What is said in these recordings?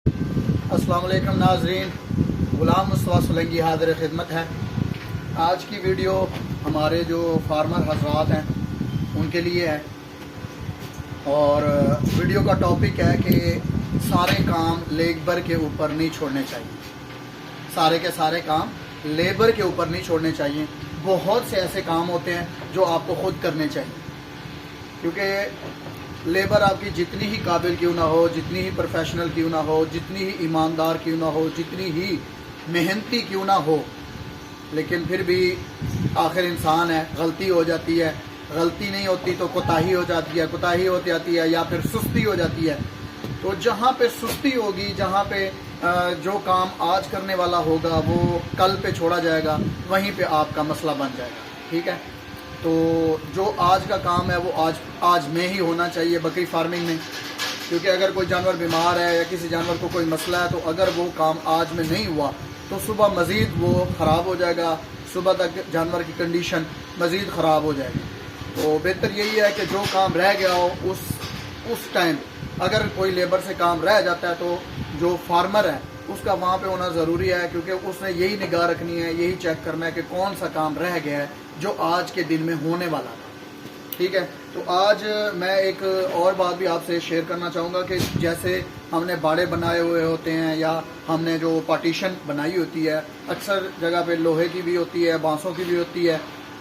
अस्सलाम वालेकुम नाज़रीन, ग़ुलाम मुस्तफ़ा सोलंकी हाज़िर खिदमत है। आज की वीडियो हमारे जो फार्मर हज़रात हैं उनके लिए है और वीडियो का टॉपिक है कि सारे काम लेबर के ऊपर नहीं छोड़ने चाहिए। सारे के सारे काम लेबर के ऊपर नहीं छोड़ने चाहिए। बहुत से ऐसे काम होते हैं जो आपको ख़ुद करने चाहिए, क्योंकि लेबर आपकी जितनी ही काबिल क्यों ना हो, जितनी ही प्रोफेशनल क्यों ना हो, जितनी ही ईमानदार क्यों ना हो, जितनी ही मेहनती क्यों ना हो, लेकिन फिर भी आखिर इंसान है, गलती हो जाती है। गलती नहीं होती तो कोताही हो जाती है, कोताही हो जाती है या फिर सुस्ती हो जाती है। तो जहाँ पे सुस्ती होगी, जहाँ पे जो काम आज करने वाला होगा वो कल पे छोड़ा जाएगा, वहीं पे आपका मसला बन जाएगा। ठीक है, तो जो आज का काम है वो आज में ही होना चाहिए बकरी फार्मिंग में, क्योंकि अगर कोई जानवर बीमार है या किसी जानवर को कोई मसला है तो अगर वो काम आज में नहीं हुआ तो सुबह मज़ीद वो ख़राब हो जाएगा, सुबह तक जानवर की कंडीशन मज़ीद ख़राब हो जाएगी। तो बेहतर यही है कि जो काम रह गया हो उस टाइम अगर कोई लेबर से काम रह जाता है तो जो फार्मर है उसका वहाँ पे होना ज़रूरी है, क्योंकि उसने यही निगाह रखनी है, यही चेक करना है कि कौन सा काम रह गया है जो आज के दिन में होने वाला था। ठीक है, तो आज मैं एक और बात भी आपसे शेयर करना चाहूँगा कि जैसे हमने बाड़े बनाए हुए होते हैं या हमने जो पार्टीशन बनाई होती है, अक्सर जगह पे लोहे की भी होती है, बांसों की भी होती है।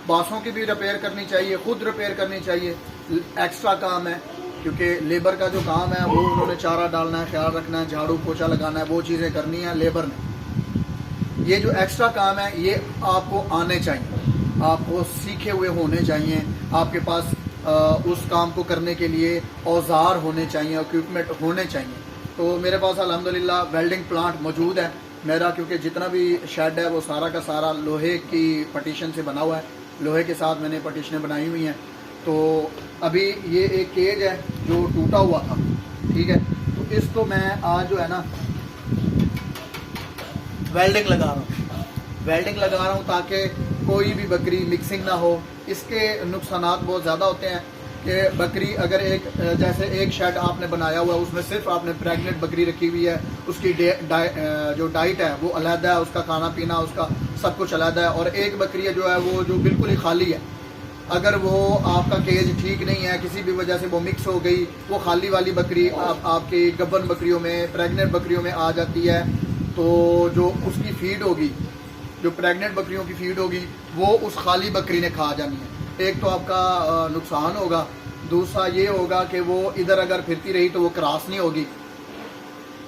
बांसों की भी रिपेयर करनी चाहिए, खुद रिपेयर करनी चाहिए, एक्स्ट्रा काम है, क्योंकि लेबर का जो काम है वो उन्होंने चारा डालना है, ख्याल रखना है, झाड़ू पोछा लगाना है, वो चीज़ें करनी है लेबर ने। ये जो एक्स्ट्रा काम है ये आपको आने चाहिए, आपको सीखे हुए होने चाहिए, आपके पास उस काम को करने के लिए औजार होने चाहिए, इक्विपमेंट होने चाहिए। तो मेरे पास अल्हम्दुलिल्लाह वेल्डिंग प्लांट मौजूद है मेरा, क्योंकि जितना भी शेड है वो सारा का सारा लोहे की पार्टीशन से बना हुआ है, लोहे के साथ मैंने पार्टीशनें बनाई हुई हैं। तो अभी ये एक केज है जो टूटा हुआ था। ठीक है, तो इसको मैं आज जो है ना वेल्डिंग लगा रहा हूँ ताकि कोई भी बकरी मिक्सिंग ना हो। इसके नुकसानात बहुत ज़्यादा होते हैं कि बकरी अगर जैसे एक शेड आपने बनाया हुआ है उसमें सिर्फ आपने प्रेग्नेंट बकरी रखी हुई है, उसकी जो डाइट है वो अलग है, उसका खाना पीना उसका सब कुछ अलग है, और एक बकरी जो है वो जो बिल्कुल ही खाली है। अगर वो आपका केज ठीक नहीं है, किसी भी वजह से वो मिक्स हो गई, वो खाली वाली बकरी आपकी गब्बन बकरियों में, प्रेग्नेंट बकरियों में आ जाती है, तो जो उसकी फीड होगी, जो प्रेग्नेंट बकरियों की फीड होगी वो उस खाली बकरी ने खा जानी है। एक तो आपका नुकसान होगा, दूसरा ये होगा कि वो इधर अगर फिरती रही तो वो क्रॉस नहीं होगी,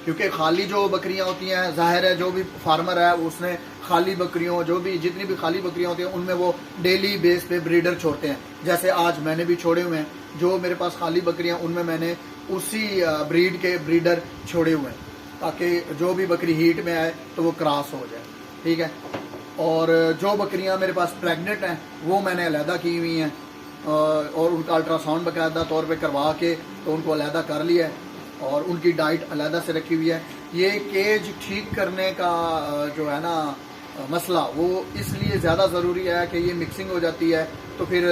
क्योंकि खाली जो बकरियां होती हैं, जाहिर है जो भी फार्मर है उसने खाली बकरियों, जो भी जितनी भी खाली बकरियां होती हैं उनमें वो डेली बेस पे ब्रीडर छोड़ते हैं। जैसे आज मैंने भी छोड़े हुए हैं, जो मेरे पास खाली बकरियां उनमें मैंने उसी ब्रीड के ब्रीडर छोड़े हुए हैं, ताकि जो भी बकरी हीट में आए तो वो क्रॉस हो जाए। ठीक है, और जो बकरियां मेरे पास प्रेग्नेंट हैं वो मैंने अलहदा की हुई हैं और उनका अल्ट्रासाउंड बाकायदा तौर पे करवा के तो उनको अलहदा कर लिया है और उनकी डाइट अलहदा से रखी हुई है। ये केज ठीक करने का जो है ना मसला, वो इसलिए ज़्यादा ज़रूरी है कि ये मिक्सिंग हो जाती है तो फिर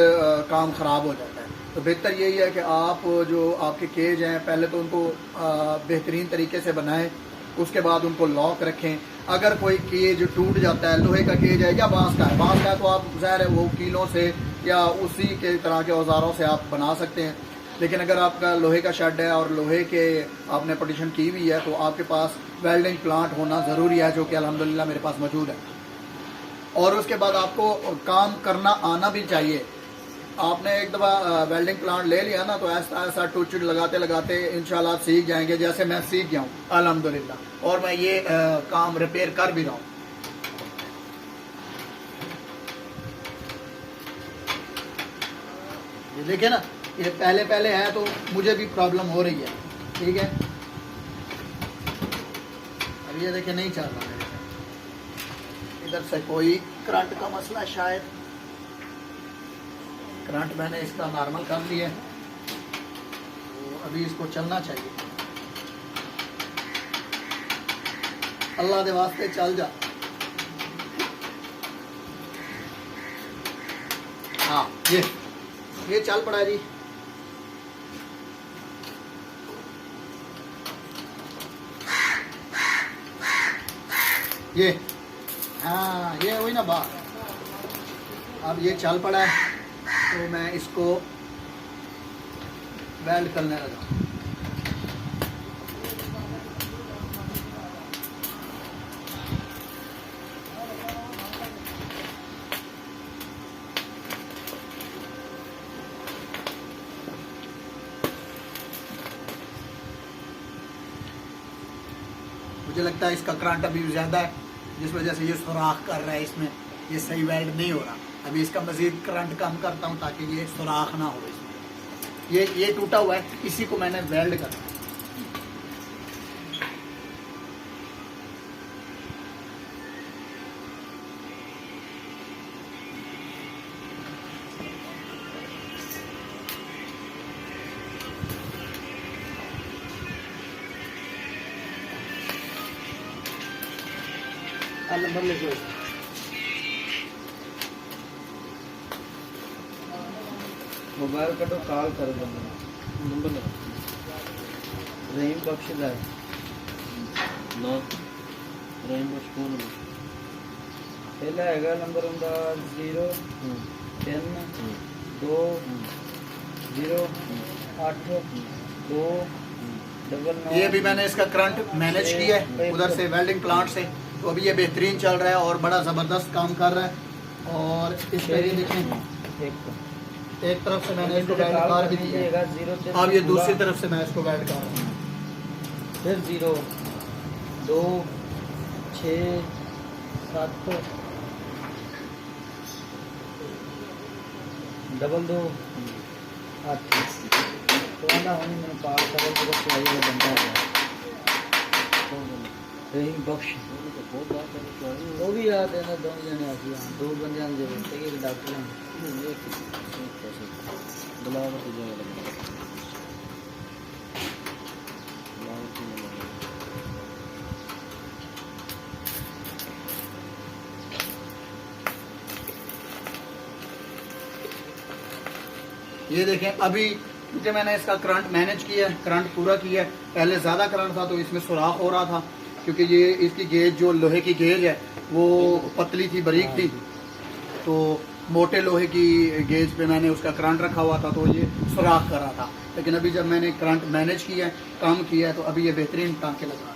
काम ख़राब हो जाता है। तो बेहतर यही है कि आप जो आपके केज हैं पहले तो उनको बेहतरीन तरीके से बनाएं, उसके बाद उनको लॉक रखें। अगर कोई केज टूट जाता है, लोहे का केज है या बांस का है तो आप ज़ाहिर है वो कीलों से या उसी के तरह के औजारों से आप बना सकते हैं। लेकिन अगर आपका लोहे का शेड है और लोहे के आपने पार्टीशन की हुई है तो आपके पास वेल्डिंग प्लांट होना ज़रूरी है, जो कि अल्हम्दुलिल्लाह मेरे पास मौजूद है। और उसके बाद आपको काम करना आना भी चाहिए। आपने एक दफ़ा वेल्डिंग प्लांट ले लिया ना तो ऐसा ऐसा टूट लगाते लगाते इंशाल्लाह आप सीख जाएंगे, जैसे मैं सीख गया हूँ अल्हम्दुलिल्लाह, और मैं ये काम रिपेयर कर भी रहा हूँ। ये देखिए ना, ये पहले है तो मुझे भी प्रॉब्लम हो रही है। ठीक है, अब ये देखिए नहीं चल रहा है, इधर से कोई करंट का मसला, शायद करंट मैंने इसका नॉर्मल कर लिया है तो अभी इसको चलना चाहिए। अल्लाह दे वास्ते चल जा। हाँ, ये चल पड़ा जी। ये हाँ ये वही ना बात। अब ये चल पड़ा है तो मैं इसको वेल्ड करने लगा। मुझे लगता है इसका करंट अभी ज़्यादा है, जिस वजह से ये सुराख कर रहा है, इसमें ये सही वेल्ड नहीं हो रहा। अभी इसका मज़ीद करंट कम करता हूँ ताकि ये सुराख ना हो इसमें। ये टूटा हुआ है, इसी को मैंने वेल्ड करना है। नंबर लिखो। मोबाइल कटो कॉल कर दो नंबर लो। रहीम बख्श है नो रहीम बख्श कौन है? पहला हैगा नंबर उनका 0 3 2 0 8 2 9। ये भी मैंने इसका करंट मैनेज किया है उधर से वेल्डिंग प्लांट से, तो अभी ये बेहतरीन चल रहा है और बड़ा ज़बरदस्त काम कर रहा है। और इस पर ये देखें, एक तरफ से मैंने इसको वेल्ड कर भी दिया है, अब ये दूसरी तरफ से मैं इसको वेल्ड कर रहा हूँ। फिर 0 2 6 7 2 8 तो आना होने मैंने पाल कर तो बस चाहिए बनता है। रहीम बख्श वो भी याद है ना, दोनों जने आती हैं, दो बंदे आने जरूरत है, एक डॉक्टर हैं बुलावट ये देखें, अभी क्योंकि मैंने इसका करंट मैनेज किया है, करंट पूरा किया है। पहले ज़्यादा करंट था तो इसमें सुराख हो रहा था, क्योंकि ये इसकी गेज जो लोहे की गेज है वो पतली थी, बारीक थी, तो मोटे लोहे की गेज पे मैंने उसका करंट रखा हुआ था तो ये सुराख कर रहा था। लेकिन अभी जब मैंने करंट मैनेज किया है, काम किया है, तो अभी ये बेहतरीन टाँके लगा रहे हैं।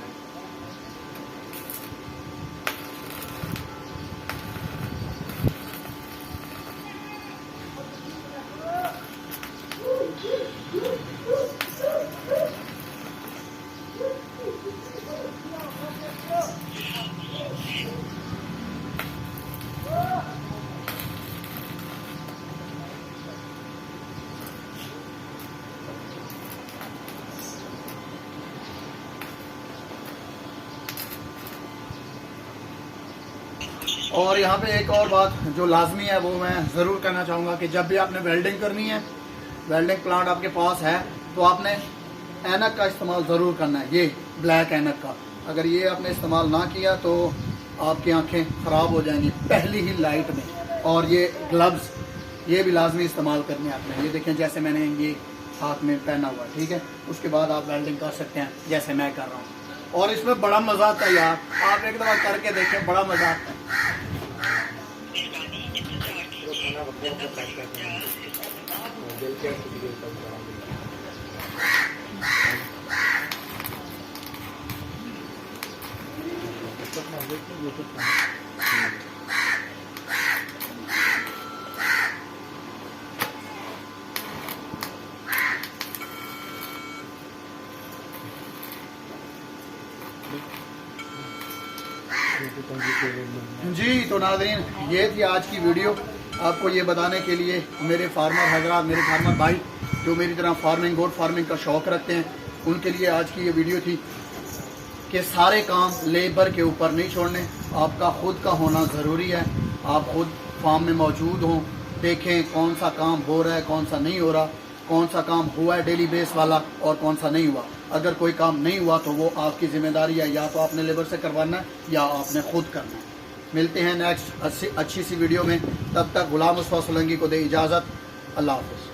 और यहाँ पे एक और बात जो लाजमी है वो मैं ज़रूर कहना चाहूँगा कि जब भी आपने वेल्डिंग करनी है, वेल्डिंग प्लांट आपके पास है, तो आपने ऐनक का इस्तेमाल ज़रूर करना है, ये ब्लैक ऐनक का। अगर ये आपने इस्तेमाल ना किया तो आपकी आंखें ख़राब हो जाएंगी पहली ही लाइट में। और ये ग्लव्स ये भी लाजमी इस्तेमाल करने आपने। ये देखें जैसे मैंने ये हाथ में पहना हुआ, ठीक है, उसके बाद आप वेल्डिंग कर सकते हैं जैसे मैं कर रहा हूँ। और इसमें बड़ा मज़ा आता है यार, आप एक दफ़ा करके देखें, बड़ा मज़ा आता है। जी तो नाज़रीन, ये थी आज की वीडियो। आपको ये बताने के लिए मेरे फार्मर हजरात, मेरे फार्मर भाई जो मेरी तरह फार्मिंग, गोट फार्मिंग का शौक़ रखते हैं, उनके लिए आज की ये वीडियो थी कि सारे काम लेबर के ऊपर नहीं छोड़ने, आपका खुद का होना ज़रूरी है। आप खुद फार्म में मौजूद हों, देखें कौन सा काम हो रहा है, कौन सा नहीं हो रहा, कौन सा काम हुआ है डेली बेस वाला और कौन सा नहीं हुआ। अगर कोई काम नहीं हुआ तो वो आपकी ज़िम्मेदारी है, या तो आपने लेबर से करवाना है या आपने खुद करना है। मिलते हैं नेक्स्ट अच्छी सी वीडियो में, तब तक गुलाम मुस्तफा सोलंकी को दे इजाज़त। अल्लाह हाफ़िज़।